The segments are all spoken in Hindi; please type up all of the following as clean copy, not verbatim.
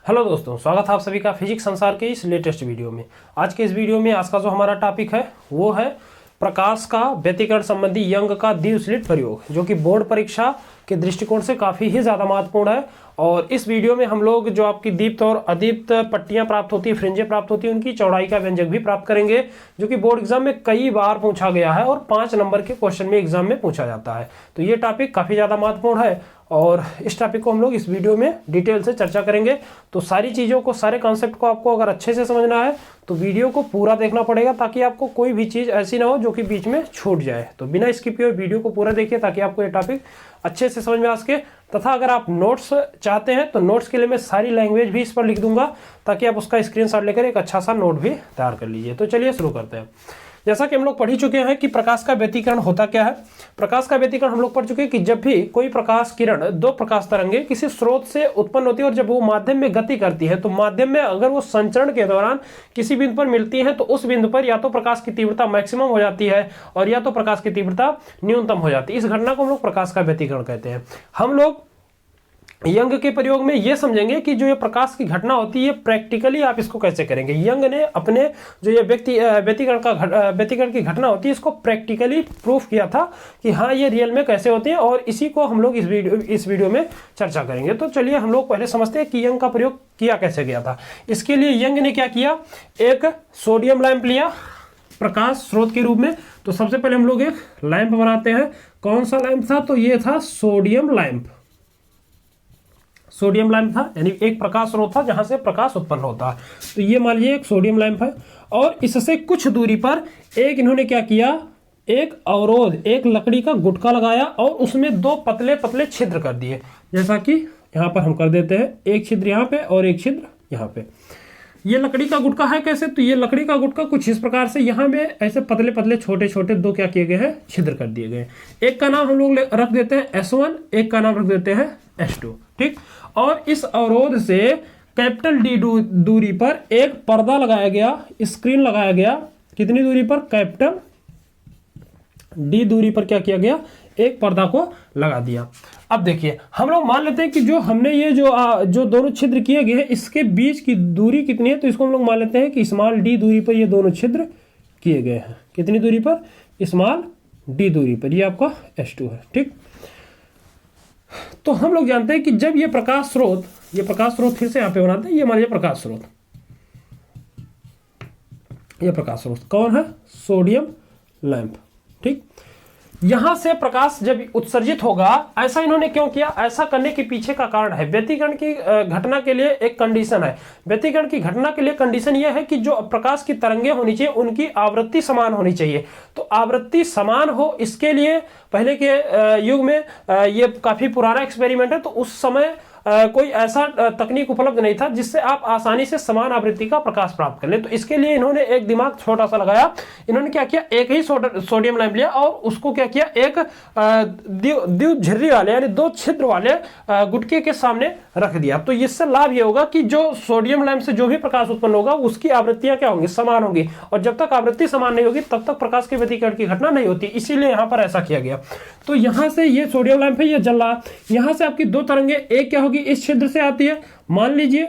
हेलो दोस्तों, स्वागत है आप सभी का फिजिक्स संसार के इस लेटेस्ट वीडियो में। आज के इस वीडियो में आज का जो हमारा टॉपिक है वो है प्रकाश का व्यतिकरण संबंधी यंग का द्विस्लिट प्रयोग, जो कि बोर्ड परीक्षा के दृष्टिकोण से काफ़ी ही ज़्यादा महत्वपूर्ण है। और इस वीडियो में हम लोग जो आपकी दीप्त और अदीप्त पट्टियां प्राप्त होती है, फ्रिंजें प्राप्त होती है, उनकी चौड़ाई का व्यंजक भी प्राप्त करेंगे, जो कि बोर्ड एग्जाम में कई बार पूछा गया है और 5 नंबर के क्वेश्चन में एग्जाम में पूछा जाता है। तो ये टॉपिक काफ़ी ज़्यादा महत्वपूर्ण है और इस टॉपिक को हम लोग इस वीडियो में डिटेल से चर्चा करेंगे। तो सारी चीज़ों को, सारे कॉन्सेप्ट को आपको अगर अच्छे से समझना है तो वीडियो को पूरा देखना पड़ेगा, ताकि आपको कोई भी चीज़ ऐसी ना हो जो कि बीच में छूट जाए। तो बिना स्किप किए वीडियो को पूरा देखिए ताकि आपको ये टॉपिक अच्छे से समझ में आ सके। तथा अगर आप नोट्स चाहते हैं तो नोट्स के लिए मैं सारी लैंग्वेज भी इस पर लिख दूंगा, ताकि आप उसका स्क्रीनशॉट लेकर एक अच्छा सा नोट भी तैयार कर लीजिए। तो चलिए शुरू करते हैं। जैसा कि हम लोग पढ़ ही चुके हैं कि प्रकाश का व्यतिकरण होता क्या है। प्रकाश का व्यतिकरण हम लोग पढ़ चुके हैं कि जब भी कोई प्रकाश किरण, दो प्रकाश तरंगे किसी स्रोत से उत्पन्न होती है और जब वो माध्यम में गति करती है, तो माध्यम में अगर वो संचरण के दौरान किसी बिंदु पर मिलती है तो उस बिंदु पर या तो प्रकाश की तीव्रता मैक्सिमम हो जाती है और या तो प्रकाश की तीव्रता न्यूनतम हो जाती है। इस घटना को हम लोग प्रकाश का व्यतिकरण कहते हैं। हम लोग यंग के प्रयोग में ये समझेंगे कि जो ये प्रकाश की घटना होती है प्रैक्टिकली आप इसको कैसे करेंगे। यंग ने अपने जो ये व्यतिकरण की घटना होती है इसको प्रैक्टिकली प्रूफ किया था कि हाँ ये रियल में कैसे होती है, और इसी को हम लोग इस वीडियो में चर्चा करेंगे। तो चलिए हम लोग पहले समझते हैं कि यंग का प्रयोग किया कैसे गया था। इसके लिए यंग ने क्या किया, एक सोडियम लैंप लिया प्रकाश स्रोत के रूप में। तो सबसे पहले हम लोग एक लैंप बनाते हैं। कौन सा लैंप था, तो ये था सोडियम लैंप। सोडियम लैंप था, यानी एक प्रकाश स्रोत था जहां से प्रकाश उत्पन्न होता है। तो ये मान लीजिए एक सोडियम लैंप है और इससे कुछ दूरी पर एक इन्होंने क्या किया, एक अवरोध, एक लकड़ी का गुटका लगाया और उसमें दो पतले पतले छिद्र कर दिए। जैसा कि यहां पर हम कर देते हैं, एक छिद्र यहां पे और एक छिद्र यहां पे। ये लकड़ी का गुटका है कैसे, तो ये लकड़ी का गुटका कुछ इस प्रकार से यहाँ में ऐसे पतले पतले छोटे छोटे दो क्या किए गए हैं, छिद्र कर दिए गए। एक का नाम हम लोग रख देते हैं S1, एक का नाम रख देते हैं S2, ठीक। और इस अवरोध से कैपिटल D दूरी पर एक पर्दा लगाया गया, स्क्रीन लगाया गया। कितनी दूरी पर, कैपिटल D दूरी पर क्या किया गया, एक पर्दा को लगा दिया। अब देखिए हम लोग मान लेते हैं कि जो हमने ये जो दोनों छिद्र किए गए हैं इसके बीच की दूरी कितनी है, तो इसको हम लोग मान लेते हैं कि स्मॉल d दूरी पर ये दोनों छिद्र किए गए हैं। कितनी दूरी पर, स्मॉल d दूरी पर। ये आपका S2 है, ठीक। तो हम लोग जानते हैं कि जब ये प्रकाश स्रोत फिर से यहाँ पे बनाते हैं, ये मान लीजिए प्रकाश स्रोत, ये प्रकाश स्रोत कौन है, सोडियम लैंप, ठीक। यहां से प्रकाश जब उत्सर्जित होगा, ऐसा इन्होंने क्यों किया, ऐसा करने के पीछे का कारण है व्यतिकरण की घटना के लिए एक कंडीशन है। व्यतिकरण की घटना के लिए कंडीशन यह है कि जो प्रकाश की तरंगें होनी चाहिए उनकी आवृत्ति समान होनी चाहिए। तो आवृत्ति समान हो, इसके लिए पहले के युग में ये काफी पुराना एक्सपेरिमेंट है, तो उस समय कोई ऐसा तकनीक उपलब्ध नहीं था जिससे आप आसानी से समान आवृत्ति का प्रकाश प्राप्त कर लें। तो इसके लिए इन्होंने एक दिमाग छोटा सा लगाया। इन्होंने क्या किया, एक ही सोडियम लैंप लिया और उसको क्या किया, एक द्विझिर्री वाले यानी दो छिद्र वाले गुटके के सामने रख दिया। तो इससे लाभ ये होगा कि जो सोडियम लैंप से जो भी प्रकाश उत्पन्न होगा उसकी आवृत्तियां क्या होंगी, समान होंगी, और जब तक आवृत्ति समान नहीं होगी तब तक प्रकाश के व्यतिकरण की घटना नहीं होती। इसीलिए यहां पर ऐसा किया गया। तो यहां से ये सोडियम लैंप है, ये जल रहा, यहां से आपकी दो तरंगे, एक क्या होगी इस छिद्र से आती है। मान लीजिए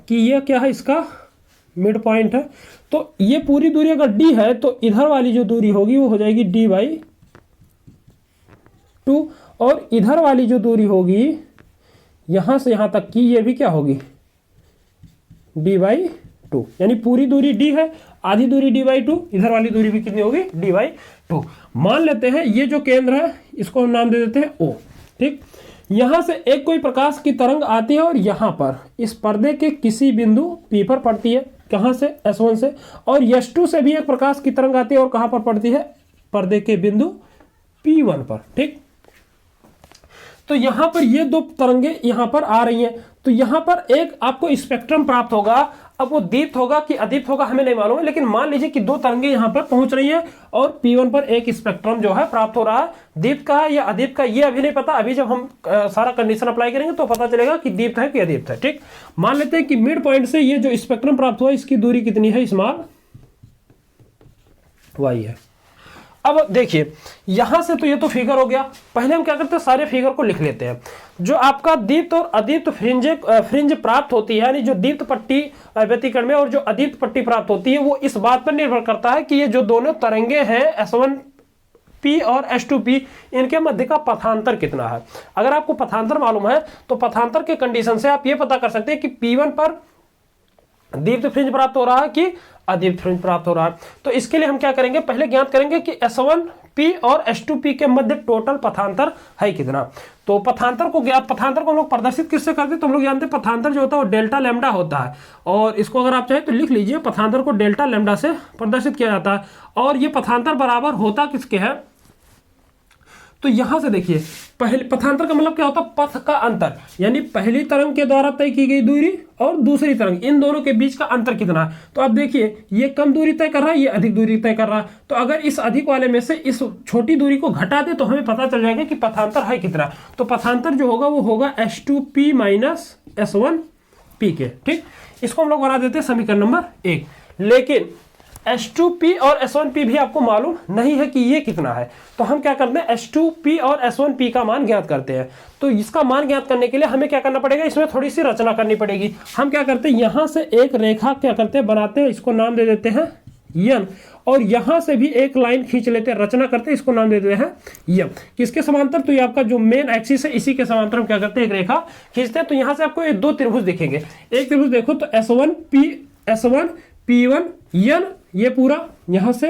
कि ये क्या है, इसका मिड पॉइंट है। तो ये पूरी दूरी अगर d है तो इधर वाली जो दूरी होगी वो हो जाएगी d/2, और इधर वाली जो दूरी होगी यहां से यहां तक की, ये भी क्या होगी, d/2। यानी पूरी दूरी d है, आधी दूरी d/2, इधर वाली दूरी भी कितनी होगी, d/2। मान लेते हैं ये जो केंद्र है इसको हम नाम दे देते हैं O, ठीक। यहां से एक कोई प्रकाश की तरंग आती है और यहां पर इस पर्दे के किसी बिंदु P पर पड़ती है। कहां से, S1 से। और S2 से भी एक प्रकाश की तरंग आती है और कहां पर पड़ती है, पर्दे के बिंदु P1 पर, ठीक। तो यहां पर ये दो तरंगे यहां पर आ रही हैं, तो यहां पर एक आपको स्पेक्ट्रम प्राप्त होगा। अब वो दीप्त होगा कि अदीप्त होगा हमें नहीं मालूम है, लेकिन मान लीजिए कि दो तरंगे यहां पर पहुंच रही हैं और P1 पर एक स्पेक्ट्रम जो है प्राप्त हो रहा है। दीप्त का है या अदीप्त का ये अभी नहीं पता, अभी जब हम सारा कंडीशन अप्लाई करेंगे तो पता चलेगा कि दीप्त है कि अदीप्त है, ठीक। मान लेते हैं कि मिड पॉइंट से ये जो स्पेक्ट्रम प्राप्त हुआ इसकी दूरी कितनी है, स्मॉल y है। अब देखिए यहां से तो ये तो फिगर हो गया। पहले हम क्या करते हैं, सारे फिगर को लिख लेते हैं। जो आपका दीप्त और अदीप्त फ्रिंज प्राप्त होती है, यानी जो दीप्त पट्टी व्यतिकरण में और जो अदीप्त पट्टी प्राप्त होती है, वो इस बात पर निर्भर करता है कि ये जो दोनों तरंगे हैं S1P और S2P, इनके मध्य का पथांतर कितना है। अगर आपको पथांतर मालूम है तो पथांतर के कंडीशन से आप ये पता कर सकते हैं कि P1 पर दीप्त फ्रिंज प्राप्त हो रहा है कि अदीप्त फ्रिंज प्राप्त हो रहा है। तो इसके लिए हम क्या करेंगे, पहले ज्ञात करेंगे कि S1P और S2P के मध्य टोटल पथांतर है कितना। तो पथांतर को हम लोग प्रदर्शित किससे करते हैं, तो हम लोग जानते हैं पथांतर जो होता है वो डेल्टा लैम्डा होता है। और इसको अगर आप चाहें तो लिख लीजिए, पथांतर को डेल्टा लैम्डा से प्रदर्शित किया जाता है। और ये पथांतर बराबर होता किसके है, तो यहां से देखिए पहले पथांतर का मतलब क्या होता है, पथ का अंतर, यानी पहली तरंग के द्वारा तय की गई दूरी और दूसरी तरंग, इन दोनों के बीच का अंतर कितना है। तो आप देखिए ये कम दूरी तय कर रहा है, ये अधिक दूरी तय कर रहा है। तो अगर इस अधिक वाले में से इस छोटी दूरी को घटा दे तो हमें पता चल जाएगा कि पथांतर है कितना। तो पथांतर जो होगा वो होगा S2P माइनस S1P के। ठीक, इसको हम लोग बना देते हैं समीकरण नंबर 1। लेकिन S2P और S1P भी आपको मालूम नहीं है कि ये कितना है। तो हम क्या करते हैं, S2P और S1P का मान ज्ञात करते हैं। तो इसका मान ज्ञात करने के लिए हमें क्या करना पड़ेगा, इसमें थोड़ी सी रचना करनी पड़ेगी। हम क्या करते हैं, यहां से एक रेखा क्या करते हैं बनाते हैं, इसको नाम दे देते हैं यन, और यहां से भी एक लाइन खींच लेते हैं, रचना करते हैं, इसको नाम दे देते हैं यम। किसके समांतर, तो ये आपका जो मेन एक्सिस है इसी के समांतर हम क्या करते हैं, एक रेखा खींचते हैं। तो यहां से आपको ये दो त्रिभुज दिखेंगे। एक त्रिभुज देखो तो S1P1 यन, ये पूरा यहां से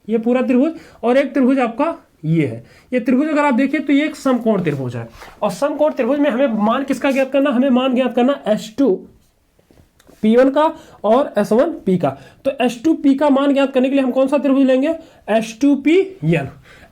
ये पूरा त्रिभुज, और एक त्रिभुज आपका ये है। ये त्रिभुज अगर आप देखिए तो ये एक समकोण त्रिभुज है। और समकोण त्रिभुज में हमें मान किसका ज्ञात करना, हमें मान ज्ञात करना S2P1 का और S1P का। तो S2P का मान ज्ञात करने के लिए हम कौन सा त्रिभुज लेंगे, S2Pn।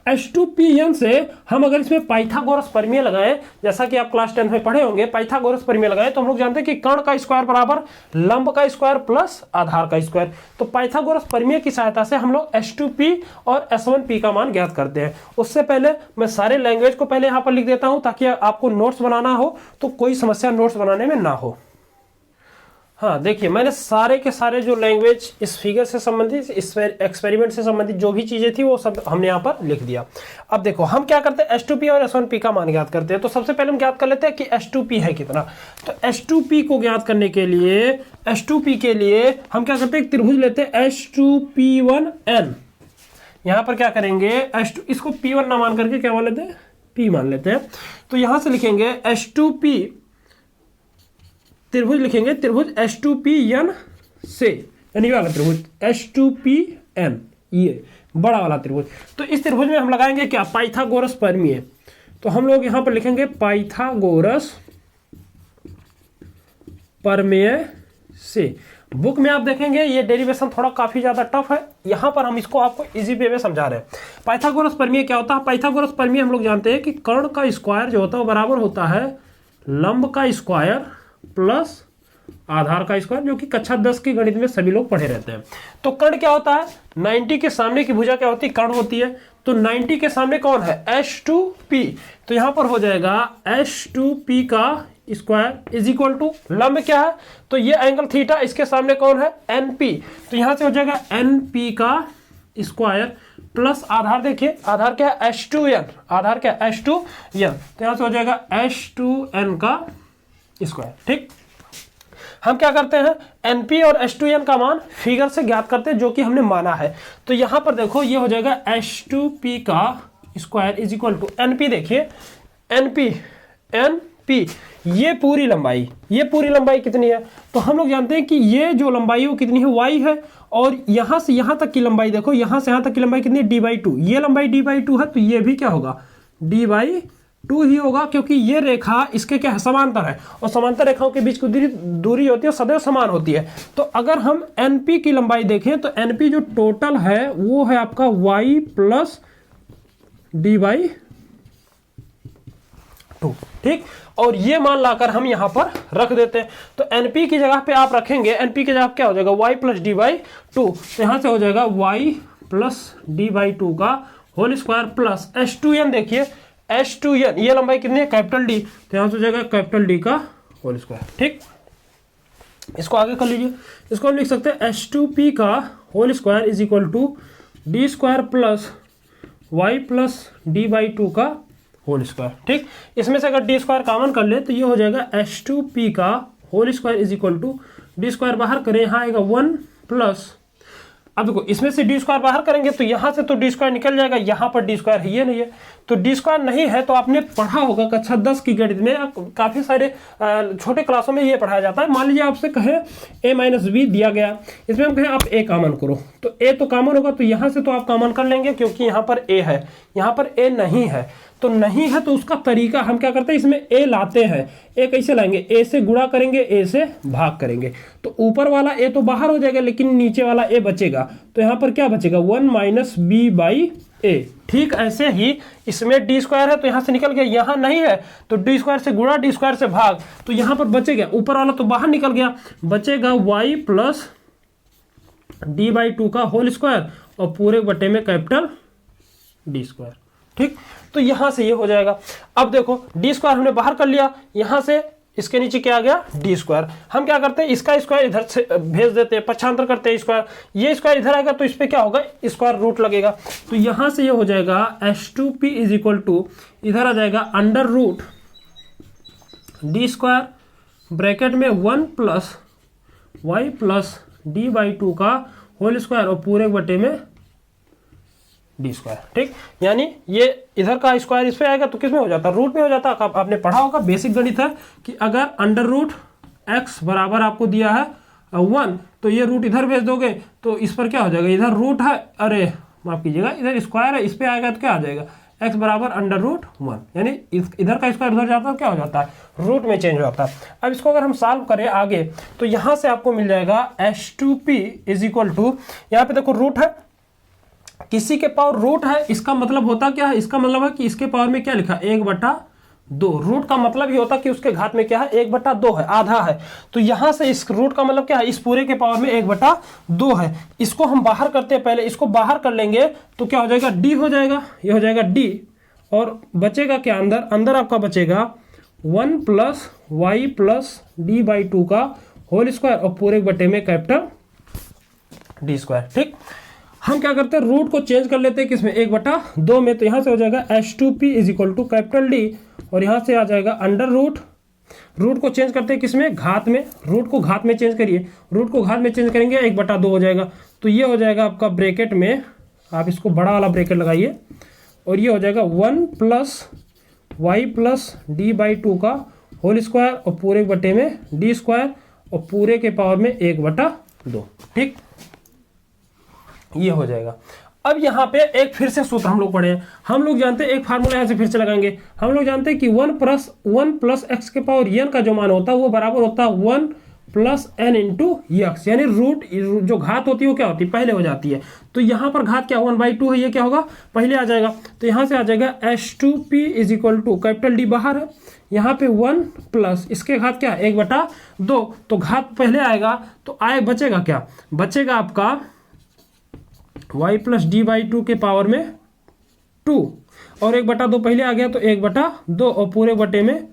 S2Pn से हम अगर इसमें पाइथागोरस प्रमेय लगाएं, जैसा कि आप क्लास 10 में पढ़े होंगे, पाइथागोरस प्रमेय लगाएं, तो हम लोग जानते हैं कि कर्ण का स्क्वायर बराबर लंब का स्क्वायर प्लस आधार का स्क्वायर। तो पाइथागोरस प्रमेय की सहायता से हम लोग S2P और S1P का मान ज्ञात करते हैं। उससे पहले मैं सारे लैंग्वेज को पहले यहाँ पर लिख देता हूँ ताकि आपको नोट्स बनाना हो तो कोई समस्या नोट्स बनाने में ना हो। हाँ देखिए, मैंने सारे के सारे जो लैंग्वेज इस फिगर से संबंधित, इस एक्सपेरिमेंट से संबंधित जो भी चीजें थी वो सब हमने यहाँ पर लिख दिया। अब देखो हम क्या करते हैं, S2P और S1P का मान ज्ञात करते हैं। तो सबसे पहले हम ज्ञात कर लेते हैं कि S2P है कितना। तो S2P को ज्ञात करने के लिए, S2P के लिए हम क्या करते हैं, एक त्रिभुज लेते हैं S2P1N। यहाँ पर क्या करेंगे, इसको P1 ना मान करके क्या मान लेते हैं, P मान लेते हैं। तो यहाँ से लिखेंगे S2P त्रिभुज, लिखेंगे त्रिभुज S2Pn से, यानी वाला त्रिभुज S2Pn, ये बड़ा वाला त्रिभुज। तो इस त्रिभुज में हम लगाएंगे क्या, पाइथागोरस प्रमेय। तो हम लोग यहां पर लिखेंगे पाइथागोरस प्रमेय से। बुक में आप देखेंगे ये डेरिवेशन थोड़ा काफी ज्यादा टफ है, यहां पर हम इसको आपको इजी वे में समझा रहे हैं। पाइथागोरस प्रमेय क्या होता है, पाइथागोरस प्रमेय हम लोग जानते हैं कि कर्ण का स्क्वायर जो होता है वो बराबर होता है लंब का स्क्वायर प्लस आधार का स्क्वायर, जो कि कक्षा 10 की गणित में सभी लोग पढ़े रहते हैं। तो कर्ण क्या होता है, 90 के सामने की भुजा क्या होती है, कर्ण होती है। तो 90 के सामने कौन है, S2P। तो यहां पर हो जाएगा S2P का स्क्वायर इज इक्वल टू लंब क्या है, तो ये एंगल थीटा, इसके सामने कौन है, NP। तो यहां से हो जाएगा NP का स्क्वायर प्लस आधार, देखिए आधार क्या है, S2N, आधार क्या है, S2N। तो यहां से हो जाएगा S2N का स्क्वायर। ठीक, हम क्या करते हैं, NP और S2N का मान फिगर से ज्ञात करते हैं, जो कि हमने माना है। तो यहां पर देखो ये हो जाएगा S2P का square is equal to NP। देखिए NP ये पूरी लंबाई, ये पूरी लंबाई कितनी है, तो हम लोग जानते हैं कि ये जो लंबाई वो कितनी है, y है। और यहां से यहां तक की लंबाई देखो, यहां से यहां तक की लंबाई कितनी है, d/2। ये लंबाई d/2 है, तो ये भी क्या होगा, d/2 ही होगा, क्योंकि ये रेखा इसके क्या है, समांतर है। और समांतर रेखाओं के बीच की दूरी होती है सदैव समान होती है। तो अगर हम NP की लंबाई देखें तो NP जो टोटल है वो है आपका y प्लस d/2। ठीक, और ये मान लाकर हम यहां पर रख देते हैं। तो NP की जगह पे आप रखेंगे, NP की जगह क्या हो जाएगा, y प्लस d/2। तो यहां से हो जाएगा y प्लस d/2 का होल स्क्वायर प्लस S2N। देखिए S2N ये लंबाई कितनी है, कैपिटल D। तो यहां से हो जाएगा कैपिटल D का होल स्क्वायर। ठीक, इसको आगे कर लीजिए, इसको हम लिख सकते हैं S2P का whole square is equal to D² plus y plus d by two का होल स्क्वायर। ठीक, इसमें से अगर डी स्क्वायर कॉमन कर ले तो ये हो जाएगा h2p का whole square is equal to d square बाहर करें, यहाँ आएगा 1 प्लस, अब देखो इसमें से डी स्क्वायर बाहर करेंगे तो यहाँ से तो डी स्क्वायर निकल जाएगा, यहाँ पर डी स्क्वायर है, ये नहीं है तो डी स्क्वायर नहीं है। तो आपने पढ़ा होगा कक्षा 10 की गणित में, काफी सारे छोटे क्लासों में ये पढ़ाया जाता है। मान लीजिए आपसे कहे a माइनस बी दिया गया, इसमें हम कहें आप a कॉमन करो, तो a तो कॉमन होगा तो यहाँ से तो आप कॉमन कर लेंगे क्योंकि यहाँ पर a है, यहाँ पर a नहीं है, तो नहीं है तो उसका तरीका हम क्या करते हैं, इसमें a लाते हैं। a कैसे लाएंगे, a से गुणा करेंगे, a से भाग करेंगे, तो ऊपर वाला a तो बाहर हो जाएगा लेकिन नीचे वाला a बचेगा, तो यहाँ पर क्या बचेगा 1 माइनस बी बाई a। ठीक ऐसे ही इसमें डी स्क्वायर है तो यहाँ से निकल गया, यहाँ नहीं है तो डी स्क्वायर से गुणा, डी स्क्वायर से भाग, तो यहाँ पर बचेगा, ऊपर वाला तो बाहर निकल गया, बचेगा y plus d by two का होल स्क्वायर और पूरे बटे में कैपिटल डी स्क्वायर। ठीक, तो यहां से ये हो जाएगा। अब देखो डी स्क्वायर हमने बाहर कर लिया, यहां से इसके नीचे क्या आ गया डी स्क्वायर। हम क्या करते हैं, इसका स्क्वायर इधर से भेज देते हैं, पक्षांतर करते हैं स्क्वायर, ये स्क्वायर इधर आएगा तो इस पे क्या होगा स्क्वायर रूट लगेगा, तो यहां से ये हो जाएगा h2p इज इक्वल टू, इधर आ जाएगा under root d square bracket में 1 plus y plus d by two का होल स्क्वायर और पूरे बटे में डी स्क्वायर। ठीक, यानी ये इधर का स्क्वायर इस पे आएगा तो किस में हो जाता है, रूट में हो जाता है। आपने पढ़ा होगा, बेसिक गणित है कि अगर अंडर रूट एक्स बराबर आपको दिया है 1 तो ये रूट इधर भेज दोगे तो इस पर क्या हो जाएगा, इधर रूट है, अरे माफ कीजिएगा इधर स्क्वायर है, इस पे आएगा तो क्या आ जाएगा x बराबर अंडर रूट 1, यानी इधर का स्क्वायर उधर जाता है क्या हो जाता है रूट में चेंज हो जाता है। अब इसको अगर हम सॉल्व करें आगे तो यहां से आपको मिल जाएगा h2p इज इक्वल टू, यहाँ पे देखो रूट है, किसी के पावर रूट है, इसका मतलब होता क्या है, इसका मतलब है कि इसके पावर में क्या लिखा 1/2, रूट का मतलब ये होता कि उसके घात में क्या है 1/2 है, आधा है, तो यहां से इस रूट का मतलब क्या है, इस पूरे के पावर में 1/2 है। इसको हम बाहर करते हैं, पहले इसको बाहर कर लेंगे तो क्या हो जाएगा d हो जाएगा, ये हो जाएगा d, और बचेगा क्या अंदर, अंदर आपका बचेगा 1 plus y plus d by two का होल स्क्वायर और पूरे बटे में कैपिटल डी स्क्वायर। ठीक, हम क्या करते हैं रूट को चेंज कर लेते हैं किसमें 1/2 में, तो यहां से हो जाएगा h2p is equal to capital d, और यहां से आ जाएगा अंडर रूट, रूट को चेंज करते हैं किसमें घात में, रूट को घात में चेंज करिए, रूट को घात में चेंज करेंगे 1/2 हो जाएगा, तो ये हो जाएगा आपका ब्रैकेट में, आप इसको बड़ा वाला ब्रैकेट लगाइए, और ये हो जाएगा 1 plus y plus d by two का होल स्क्वायर और पूरे बटे में डी स्क्वायर और पूरे के पावर में 1/2। ठीक, ये हो जाएगा। अब यहाँ पे एक फिर से सूत्र हम लोग पढ़े हैं, हम लोग जानते हैं, एक फार्मूला यहाँ से फिर से लगाएंगे, हम लोग जानते हैं कि 1 प्लस एक्स के पावर n का जो मान होता है वो बराबर होता है 1 प्लस n इंटू एक्स, यानी रूट जो घात होती है वो क्या होती है पहले हो जाती है, तो यहाँ पर घात क्या 1/2 है, ये क्या होगा पहले आ जाएगा, तो यहाँ से आ जाएगा h2p is equal to capital d बाहर है, यहाँ पे 1 प्लस इसके घात क्या 1/2, तो घात पहले आएगा तो बचेगा क्या, बचेगा आपका y plus d by to के पावर में 2, और 1/2 पहले आ गया तो 1/2 और पूरे बटे में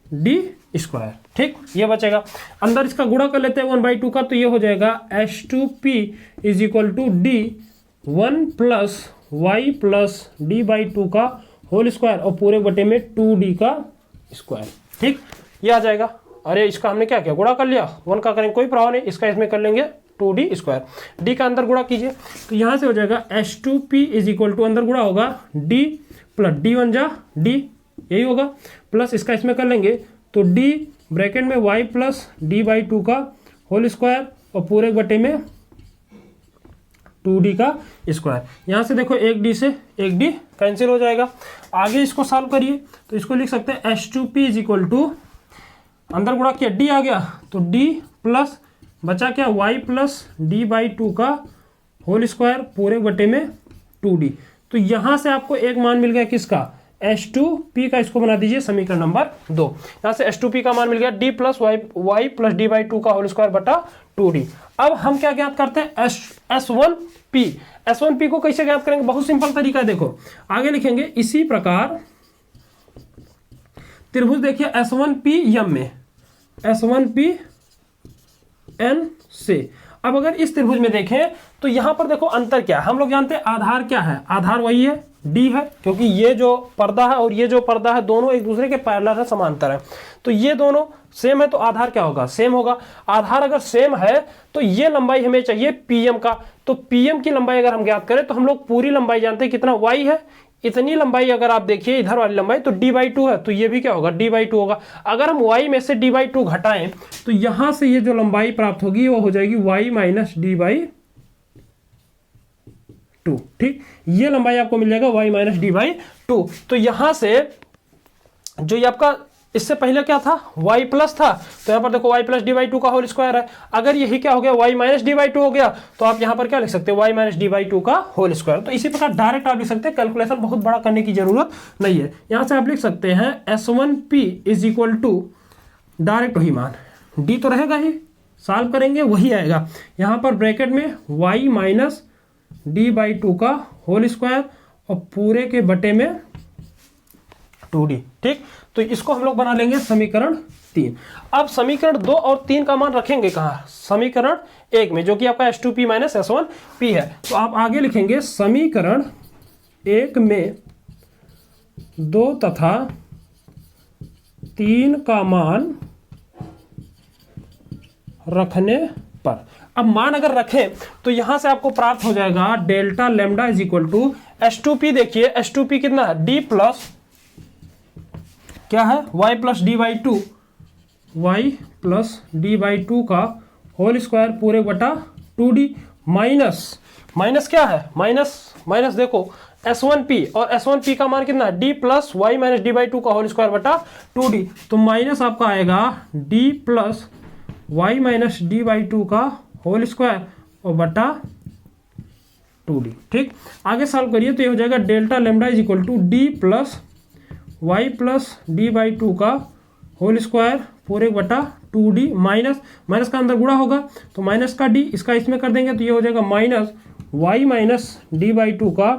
डी स्क्वायर। ठीक, ये बचेगा, अंदर इसका गुणा कर लेते हैं 1/2 का, तो ये हो जाएगा h2p is equal to d 1 plus y plus d by two का होल स्क्वायर और पूरे बटे में 2d का स्क्वायर। ठीक, ये आ जाएगा, अरे इसका हमने क्या किया गुणा कर लिया, 1 का करेंगे कोई प्रभाव नहीं, इसका इसमें कर लेंगे 2d स्क्वायर, d का अंदर गुणा कीजिए तो यहां से हो जाएगा h2p इज इक्वल टू, अंदर गुणा होगा d प्लस d 1 जा d, यही होगा, प्लस इसका इसमें कर लेंगे तो d ब्रैकेट में y plus d by two का होल स्क्वायर और पूरे बटे में 2d का स्क्वायर। यहां से देखो एक d से एक d कैंसिल हो जाएगा, आगे इसको सॉल्व करिए तो इसको लिख सकते हैं h2p इज इक्वल टू, अंदर गुणा किया d आ गया तो d प्लस बचा क्या y plus d by two का होल स्क्वायर पूरे बटे में 2d, तो यहां से आपको एक मान मिल गया किसका h2p का, इसको बना दीजिए समीकरण नंबर 2, यहां से h2p का मान मिल गया d plus y plus d by two का होल स्क्वायर बटा 2d। अब हम क्या ज्ञात करते हैं S1p को कैसे ज्ञात करेंगे, बहुत सिंपल तरीका है, देखो आगे लिखेंगे इसी प्रकार त्रिभुज देखिए S1p यम में S1p n से, अब अगर इस त्रिभुज में देखें तो यहां पर देखो अंतर क्या है, हम लोग जानते हैं आधार क्या है, आधार वही है डी है, क्योंकि ये जो पर्दा है और ये जो पर्दा है दोनों एक दूसरे के पैरेलल है, समांतर है। तो ये दोनों सेम है तो आधार क्या होगा, सेम होगा। आधार अगर सेम है तो ये लंबाई हमें चाहिए पीएम का। तो पीएम की लंबाई अगर हम ज्ञात करें तो हम लोग पूरी लंबाई जानते हैं कितना वाई है, इतनी लंबाई अगर आप देखिए इधर वाली लंबाई तो d/2 है, तो ये भी क्या होगा d/2 होगा। अगर हम y में से d/2 घटाएं तो यहां से ये जो लंबाई प्राप्त होगी वो हो जाएगी y माइनस d/2। ठीक, ये लंबाई आपको मिल जाएगा y माइनस d/2। तो यहां से जो ये आपका इससे पहले क्या था, y प्लस था, तो यहाँ पर देखो y प्लस d/2 का होल स्क्वायर है। अगर यही क्या हो गया y माइनस d/2 हो गया तो आप यहाँ पर क्या लिख सकते हैं, y माइनस d/2 का होल स्क्वायर। तो इसी प्रकार डायरेक्ट आप लिख सकते हैं, कैलकुलेशन बहुत बड़ा करने की जरूरत नहीं है। यहाँ से आप लिख सकते हैं S1p is equal to direct वही मान, d तो रहेगा ही, सॉल्व करेंगे वही आएगा। यहाँ पर ब्रैकेट में y माइनस d/2 का होल स्क्वायर और पूरे के बटे में 2d। ठीक, तो इसको हम लोग बना लेंगे समीकरण 3। अब समीकरण 2 और 3 का मान रखेंगे कहाँ, समीकरण 1 में, जो कि आपका S2p माइनस S1p है। तो आप आगे लिखेंगे समीकरण 1 में 2 तथा 3 का मान रखने पर, अब मान अगर रखें तो यहां से आपको प्राप्त हो जाएगा delta lambda is equal to S2p। देखिए S2p कितना है, d प्लस क्या है, y plus d/2, y plus d/2 का होल स्क्वायर पूरे बटा 2d माइनस माइनस क्या है, माइनस माइनस देखो S1p, और S1p का मान कितना है, d plus y minus d/2 का होल स्क्वायर बटा 2d। तो माइनस आपका आएगा d plus y minus d/2 का होल स्क्वायर और बटा 2d। ठीक, आगे सॉल्व करिए तो ये हो जाएगा delta lambda is equal to d plus y plus d/2 का होल स्क्वायर पूरे बटा 2d माइनस माइनस का अंदर गुणा होगा तो माइनस का d, इसका इसमें कर देंगे तो ये हो जाएगा माइनस y माइनस d/2 का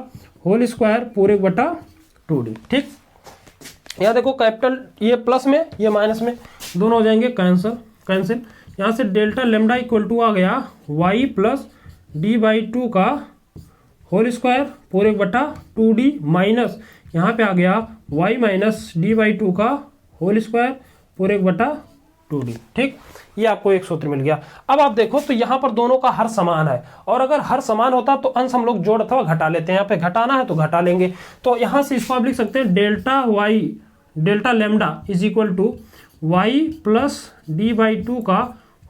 होल स्क्वायर पूरे बटा 2d। ठीक, यहाँ देखो कैपिटल ये प्लस में ये माइनस में दोनों हो जाएंगे कैंसिल। यहाँ से डेल्टा लेमडा इक्वल टू आ गया y प्लस d/2 का होल स्क्वायर पूरे बटा 2d माइनस यहाँ पे आ गया y माइनस d/2 का होल स्क्वायर पूरे बटा 2d। ठीक, ये आपको एक सूत्र मिल गया। अब आप देखो तो यहाँ पर दोनों का हर समान है, और अगर हर समान होता तो अंश हम लोग जोड़ अथवा घटा लेते हैं, यहाँ पे घटाना है तो घटा लेंगे। तो यहाँ से इसको आप लिख सकते हैं delta lambda is equal to y plus d/2 का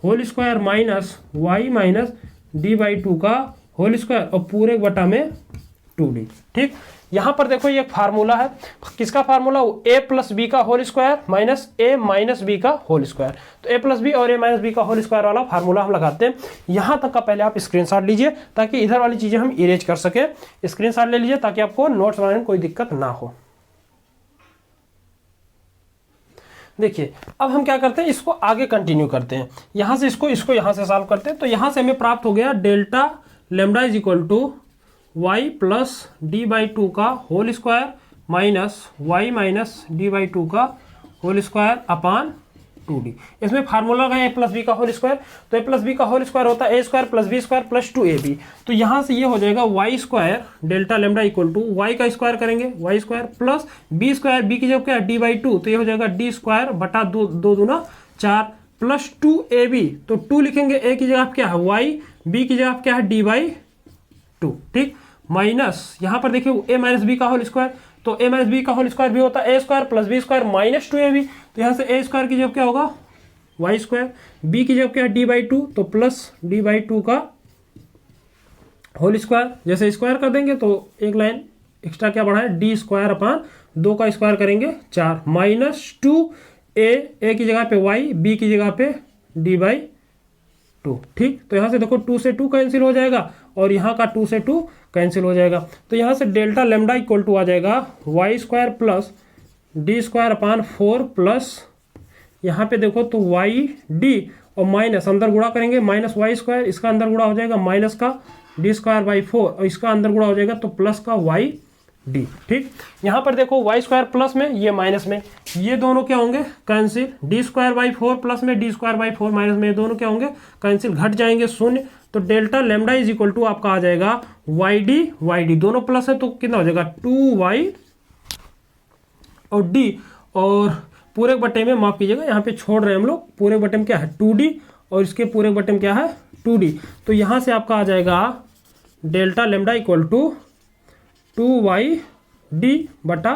whole square minus y minus d/2 का होल स्क्वायर और पूरे बटा में 2d। ठीक, यहां पर देखो ये एक फार्मूला है, किसका फार्मूला, a प्लस बी का whole square minus a minus b का होल स्क्वायर। तो a प्लस बी और a माइनस बी का होल स्क्वायर वाला फार्मूला हम लगाते हैं। यहां तक का पहले आप स्क्रीनशॉट लीजिए ताकि इधर वाली चीजें हम इरेज कर सके। स्क्रीनशॉट ले लीजिए ताकि आपको नोट्स बनाने में कोई दिक्कत ना हो। देखिए अब हम क्या करते हैं, इसको आगे कंटिन्यू करते हैं, यहां से इसको यहां से सॉल्व करते हैं। तो यहां से हमें प्राप्त हो गया delta lambda is equal to y plus d/2 का whole square minus y minus d/2 का होल स्क्वायर अपान 2d। इसमें फार्मूला है a प्लस बी का होल स्क्वायर, तो a प्लस बी का होल स्क्वायर होता है a square plus b square plus 2ab। तो यहाँ से ये हो जाएगा y square delta lambda equal to y का स्क्वायर करेंगे y square plus b square, b की जगह क्या है d/2, तो ये हो जाएगा d स्क्वायर बटा 2 दूना 4 प्लस 2ab। तो 2 लिखेंगे, a की जगह क्या है y, b की जगह क्या है d/2। ठीक, माइनस यहाँ पर देखिए a माइनस बी का होल स्क्वायर, तो a माइनस बी का होल स्क्वायर भी होता है a square plus b square minus 2ab। तो यहाँ से a स्क्वायर की जगह क्या होगा y स्क्वायर, b की जगह क्या है d/2, तो प्लस d/2 का होल स्क्वायर। जैसे स्क्वायर कर देंगे तो एक लाइन एक्स्ट्रा क्या बढ़ा है, d स्क्वायर अपान 2 का स्क्वायर करेंगे 4 माइनस 2a की जगह पे y, b की जगह पे d/2। ठीक, तो यहाँ से देखो 2 से 2 कैंसिल हो जाएगा और यहाँ का 2 से 2 कैंसिल हो जाएगा। तो यहाँ से डेल्टा लेमडा इक्वल टू आ जाएगा y square plus d square upon 4 plus यहाँ पे देखो तो y d और माइनस अंदर गुणा करेंगे माइनस y स्क्वायर, इसका अंदर गुणा हो जाएगा माइनस का d स्क्वायर बाई 4 और इसका अंदर गुणा हो जाएगा तो प्लस का y डी। ठीक, यहाँ पर देखो वाई स्क्वायर प्लस में, ये माइनस में, ये दोनों क्या होंगे cancel. D square by 4 plus में, डी स्क्वायर बाई 4 माइनस में, ये दोनों क्या होंगे कैंसिल, घट जाएंगे शून्य। तो delta lambda is equal to आपका आ जाएगा वाई डी दोनों प्लस है तो कितना हो जाएगा 2y और डी, और पूरे बटे में माफ कीजिएगा यहाँ पे छोड़ रहे हैं हम लोग, पूरे बटे में क्या है 2d और इसके पूरे बटे में क्या है 2d। तो यहाँ से आपका आ जाएगा delta lambda equal to 2y d बटा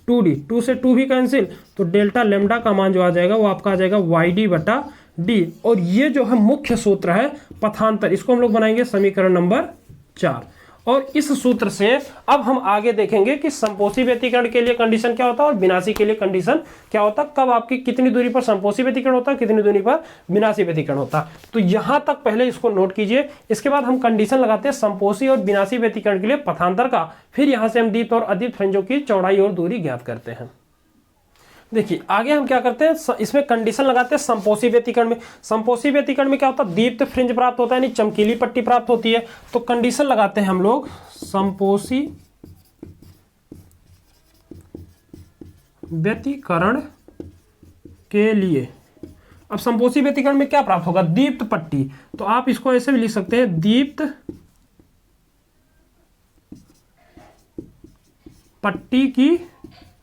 2d, 2 से 2 भी कैंसिल, तो डेल्टा लेमडा का मान जो आ जाएगा वो आपका आ जाएगा yd बटा d। और ये जो है मुख्य सूत्र है पथांतर, इसको हम लोग बनाएंगे समीकरण नंबर 4। और इस सूत्र से अब हम आगे देखेंगे कि संपोषी व्यतिकरण के लिए कंडीशन क्या होता है और विनाशी के लिए कंडीशन क्या होता है, कब आपकी कितनी दूरी पर संपोषी व्यतिकरण होता है, कितनी दूरी पर विनाशी व्यतिकरण होता है। तो यहां तक पहले इसको नोट कीजिए। इसके बाद हम कंडीशन लगाते हैं संपोषी और विनाशी व्यतिकरण के लिए पथांतर का, फिर यहां से हम दीप्त और अदीप्त फ्रिंजों की चौड़ाई और दूरी ज्ञात करते हैं। देखिए आगे हम क्या करते हैं, इसमें कंडीशन लगाते हैं संपोषी व्यतिकरण में। संपोषी व्यतिकरण में क्या होता है, दीप्त फ्रिंज प्राप्त होता है, यानी चमकीली पट्टी प्राप्त होती है। तो कंडीशन लगाते हैं हम लोग संपोषी व्यतिकरण के लिए। अब संपोषी व्यतिकरण में क्या प्राप्त होगा, दीप्त पट्टी। तो आप इसको ऐसे भी लिख सकते हैं, दीप्त पट्टी की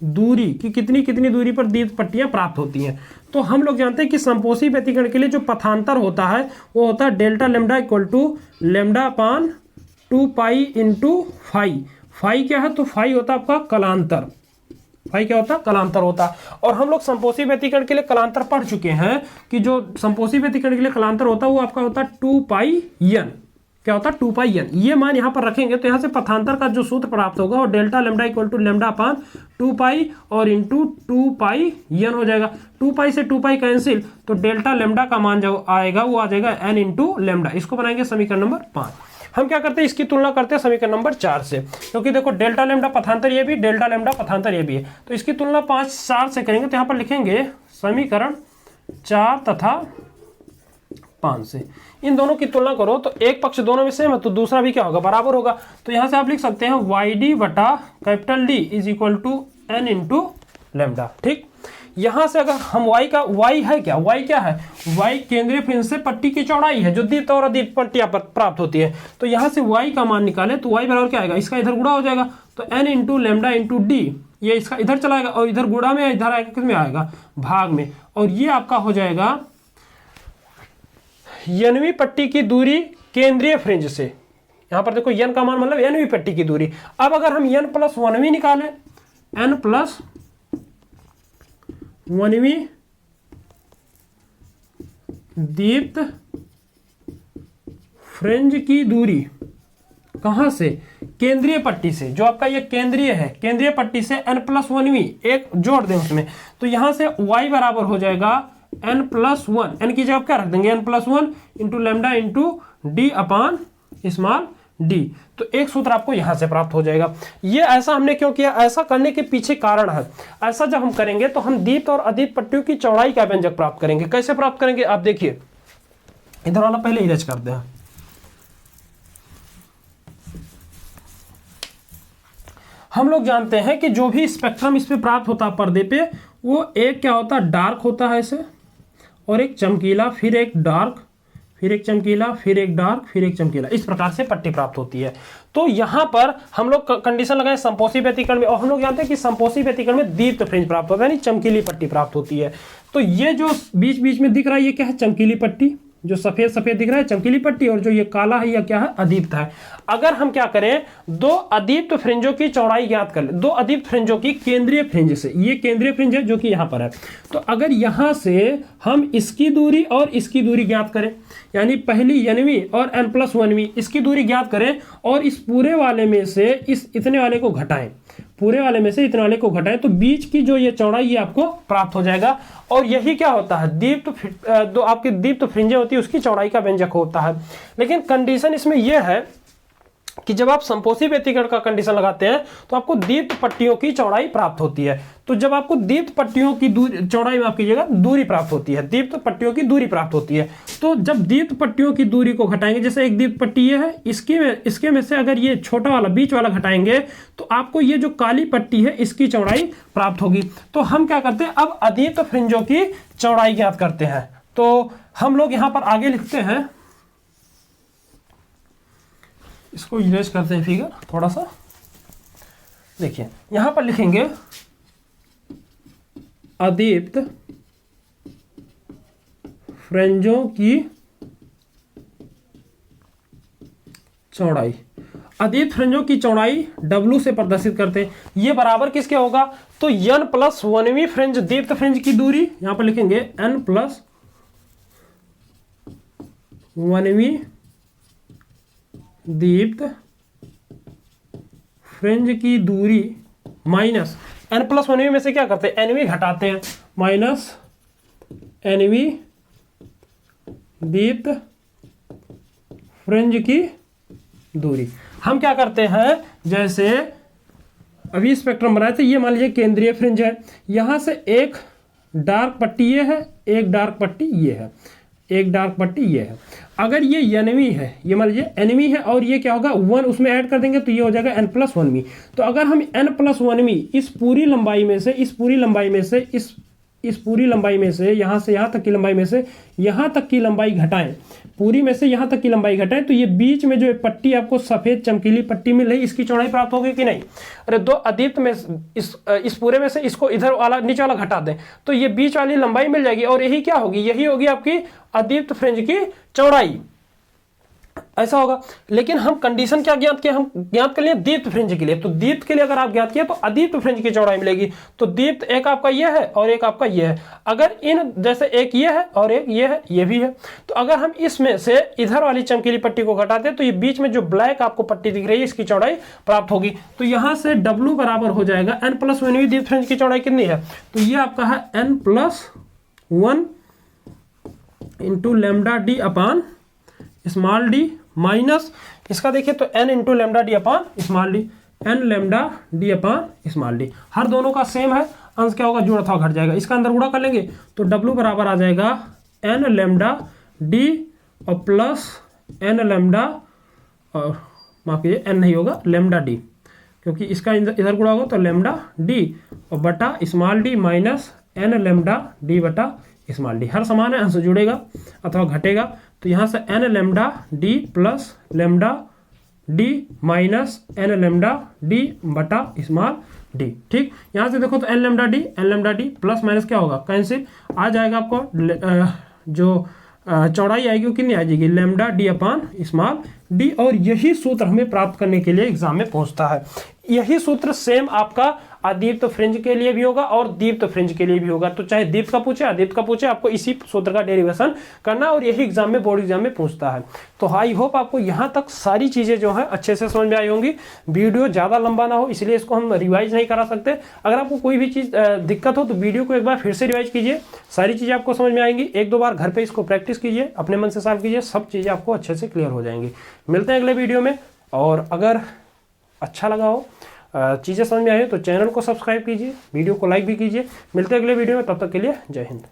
दूरी की कितनी दूरी पर दीप्त पट्टियां प्राप्त होती हैं। तो हम लोग जानते हैं कि संपोषी व्यतिकरण के लिए जो पथांतर होता है वो होता है delta lambda equal to lambda upon 2 pi into phi. Phi क्या है, तो फाई होता है आपका कलांतर, फाई क्या होता है कलांतर होता है। और हम लोग संपोषी व्यतिकरण के लिए कलांतर पढ़ चुके हैं कि जो संपोषी व्यतिकरण के लिए कलांतर होता है वो आपका होता है 2 पाई n, क्या होता है 2 पाई n। ये मान यहां पर रखेंगे तो यहां से पथांतर का जो सूत्र प्राप्त होगा वो delta lambda equal to lambda upon 2 pi और इंटू 2 पाई n हो जाएगा। 2 पाई से 2 पाई कैंसिल, तो डेल्टा लेमडा का मान जो आएगा वो आ जाएगा n इंटू लेमडा। इसको बनाएंगे समीकरण नंबर 5। हम क्या करते हैं, इसकी तुलना करते हैं समीकरण नंबर 4 से, क्योंकि देखो डेल्टा लेमडा पथांतर ये भी, डेल्टा लेमडा पथांतर ये भी है। तो इसकी तुलना 5-4 से करेंगे तो यहां पर लिखेंगे समीकरण 4 तथा 5 से। इन दोनों की तुलना करो तो एक पक्ष दोनों में सेम है तो दूसरा भी क्या होगा, बराबर होगा। तो यहां से आप लिख सकते हैं वाई डी बटा capital d is equal to n into lambda. ठीक, यहां से अगर हम y का, y है क्या, y क्या है, y केंद्रीय फ्रिंज से पट्टी की चौड़ाई है जो दीप्त और अदीप्त पट्टियां प्राप्त होती है। तो यहां से y का मान निकाले तो y बराबर क्या आएगा, इसका इधर गुणा हो जाएगा तो n into lambda into D, ये इसका इधर चलाएगा और इधर गुणा में, इधर आएगा किस में आएगा भाग में, और ये आपका हो जाएगा यनवी पट्टी की दूरी केंद्रीय फ्रिंज से। यहां पर देखो n का मान मतलब यनवी पट्टी की दूरी। अब अगर हम n प्लस 1वीं निकालें, n प्लस 1वीं दीप्त फ्रिंज की दूरी कहां से, केंद्रीय पट्टी से, जो आपका ये केंद्रीय है, केंद्रीय पट्टी से n प्लस 1वीं एक जोड़ दें उसमें, तो यहां से y बराबर हो जाएगा n प्लस 1, n की जगह क्या रख देंगे n plus 1 into lambda into D upon small D. तो एक सूत्र आपको यहां से प्राप्त हो जाएगा। ये ऐसा हमने क्यों किया, ऐसा करने के पीछे कारण है। ऐसा जब हम करेंगे तो हम दीप्त और अदीप्त पट्टियों की चौड़ाई का व्यंजक प्राप्त करेंगे। कैसे प्राप्त करेंगे आप देखिए, इधर वाला पहले इरेज करते हैं। हम लोग जानते हैं कि जो भी स्पेक्ट्रम इस पे प्राप्त होता है पर्दे पे, वो एक क्या होता है डार्क होता है ऐसे, और एक चमकीला, फिर एक डार्क, फिर एक चमकीला, फिर एक डार्क, फिर एक चमकीला, इस प्रकार से पट्टी प्राप्त होती है। तो यहां पर हम लोग कंडीशन लगाए संपोषी व्यतिकरण में, और हम लोग जानते हैं कि संपोषी व्यतिकरण में दीप्त फ्रिंज प्राप्त होता है, यानी चमकीली पट्टी प्राप्त होती है। तो ये जो बीच बीच में दिख रहा है ये क्या है, चमकीली पट्टी, जो सफेद सफेद दिख रहा है चमकीली पट्टी, और जो ये काला है यह क्या है, अदीप्त है। अगर हम क्या करें, दो अदीप्त फ्रिंजों की चौड़ाई ज्ञात कर ले, दो अदीप्त फ्रिंजों की केंद्रीय फ्रिंज से, ये केंद्रीय फ्रिंज है जो कि यहां पर है, तो अगर यहां से हम इसकी दूरी और इसकी दूरी ज्ञात करें, यानी पहली यनवी और n प्लस 1वीं इसकी दूरी ज्ञात करें, और इस पूरे वाले में से इस इतने वाले को घटाएं, पूरे वाले में से इतने वाले को घटाएं, तो बीच की जो ये चौड़ाई ये आपको प्राप्त हो जाएगा। और यही क्या होता है, दीप्त दो आपकी दीप्त फ्रिंजें होती है उसकी चौड़ाई का व्यंजक होता है। लेकिन कंडीशन इसमें यह है कि जब आप संपोषी व्यतिकरण का कंडीशन लगाते हैं तो आपको दीप्त पट्टियों की चौड़ाई प्राप्त होती है। तो जब आपको दीप्त पट्टियों की दूरी चौड़ाई माफ कीजिएगा दूरी प्राप्त होती है, दीप्त पट्टियों की दूरी प्राप्त होती है। तो जब दीप्त पट्टियों की दूरी को घटाएंगे, जैसे एक दीप्त पट्टी ये है, इसके में से अगर ये छोटा वाला बीच वाला घटाएंगे तो आपको ये जो काली पट्टी है इसकी चौड़ाई प्राप्त होगी। तो हम क्या करते हैं, अब अदीप्त फ्रिंजों की चौड़ाई ज्ञात करते हैं। तो हम लोग यहां पर आगे लिखते हैं, इसको इरेज करते हैं फिगर थोड़ा सा। देखिए यहां पर लिखेंगे अदीप्त फ्रिंजों की चौड़ाई। अदीप्त फ्रिंजों की चौड़ाई W से प्रदर्शित करते हैं। ये बराबर किसके होगा, तो n प्लस 1वीं फ्रिंज दीप्त फ्रिंज की दूरी, यहां पर लिखेंगे n प्लस 1वीं दीप्त फ्रिंज की दूरी माइनस n प्लस 1वीं में से क्या करते हैं, nवीं घटाते हैं, माइनस nवीं दीप्त फ्रिंज की दूरी। हम क्या करते हैं, जैसे अभी स्पेक्ट्रम बनाए थे, ये मान लीजिए केंद्रीय फ्रिंज है, यहां से एक डार्क पट्टी ये है, एक डार्क पट्टी ये है, एक डार्क पट्टी ये है। अगर ये एनवी है, ये मान लीजिए एनवी है, और ये क्या होगा 1 उसमें ऐड कर देंगे तो ये हो जाएगा n प्लस 1वीं। तो अगर हम n प्लस 1वीं इस पूरी लंबाई में से, इस पूरी लंबाई में से, इस पूरी लंबाई में से, यहां से यहां तक की लंबाई में से यहां तक की लंबाई घटाएं, पूरी में से यहां तक की लंबाई घटाएं, तो ये बीच में जो पट्टी आपको सफेद चमकीली पट्टी मिल रही, इसकी चौड़ाई प्राप्त होगी कि नहीं। अरे दो अदीप्त में इस पूरे में से इसको इधर वाला नीचे वाला घटा दें तो ये बीच वाली लंबाई मिल जाएगी, और यही क्या होगी, यही होगी आपकी अदीप्त फ्रिंज की चौड़ाई। ऐसा होगा। लेकिन हम कंडीशन क्या ज्ञात किया, हम ज्ञात कर लिए दीप्त फ्रिंज के लिए। तो दीप्त के लिए अगर आप ज्ञात किया तो अदीप्त फ्रिंज की चौड़ाई मिलेगी। तो दीप्त एक आपका ये है और एक आपका ये है। अगर इन जैसे एक ये है और एक ये है, ये भी है, तो अगर हम इसमें से इधर वाली चमकीली पट्टी को घटाते तो ये बीच में जो ब्लैक आपको पट्टी दिख रही है इसकी चौड़ाई प्राप्त होगी। तो यहां से W बराबर हो जाएगा n प्लस 1वीं दीप्त फ्रिंज की चौड़ाई कितनी है, तो ये आपका है n plus 1 into lambda D upon small D, minus इसका देखिए तो n into lambda D upon small D, n lambda D upon small D. हर दोनों का सेम है, अंश क्या होगा, जोड़ अथवा घट जाएगा। इसका अंदर गुणा कर लेंगे तो W बराबर आ जाएगा n लेमडा डी और प्लस n लेमडा, और माफ कीजिए n नहीं होगा लेमडा डी, क्योंकि इसका इधर गुणा होगा तो लेमडा डी और बटा small D minus n lambda D बटा स्मॉल डी। हर समान है, अंश जुड़ेगा अथवा घटेगा। तो यहां से n lambda D plus lambda D minus n lambda D बटा स्मॉल डी। ठीक, यहां से देखो तो n lambda D plus minus क्या होगा, कैंसिल आ जाएगा। आपको जो चौड़ाई आएगी वो कितनी आ जाएगी, lambda D upon small D. और यही सूत्र हमें प्राप्त करने के लिए एग्जाम में पहुंचता है। यही सूत्र सेम आपका अदीप्त फ्रिंज के लिए भी होगा और दीप्त फ्रिंज के लिए भी होगा। तो चाहे दीप्त का पूछे अदीप्त का पूछे, आपको इसी सूत्र का डेरिवेशन करना, और यही एग्जाम में बोर्ड एग्जाम में पूछता है। तो आई होप आपको यहाँ तक सारी चीजें जो है अच्छे से समझ में आई होंगी। वीडियो ज्यादा लंबा ना हो इसलिए इसको हम रिवाइज नहीं करा सकते। अगर आपको कोई भी चीज दिक्कत हो तो वीडियो को एक बार फिर से रिवाइज कीजिए, सारी चीजें आपको समझ में आएंगी। एक दो बार घर पे इसको प्रैक्टिस कीजिए, अपने मन से सॉल्व कीजिए, सब चीजें आपको अच्छे से क्लियर हो जाएंगी। मिलते हैं अगले वीडियो में। और अगर अच्छा लगा हो, चीज़ें समझ में आई हो तो चैनल को सब्सक्राइब कीजिए, वीडियो को लाइक भी कीजिए। मिलते हैं अगले वीडियो में, तब तक के लिए जय हिंद।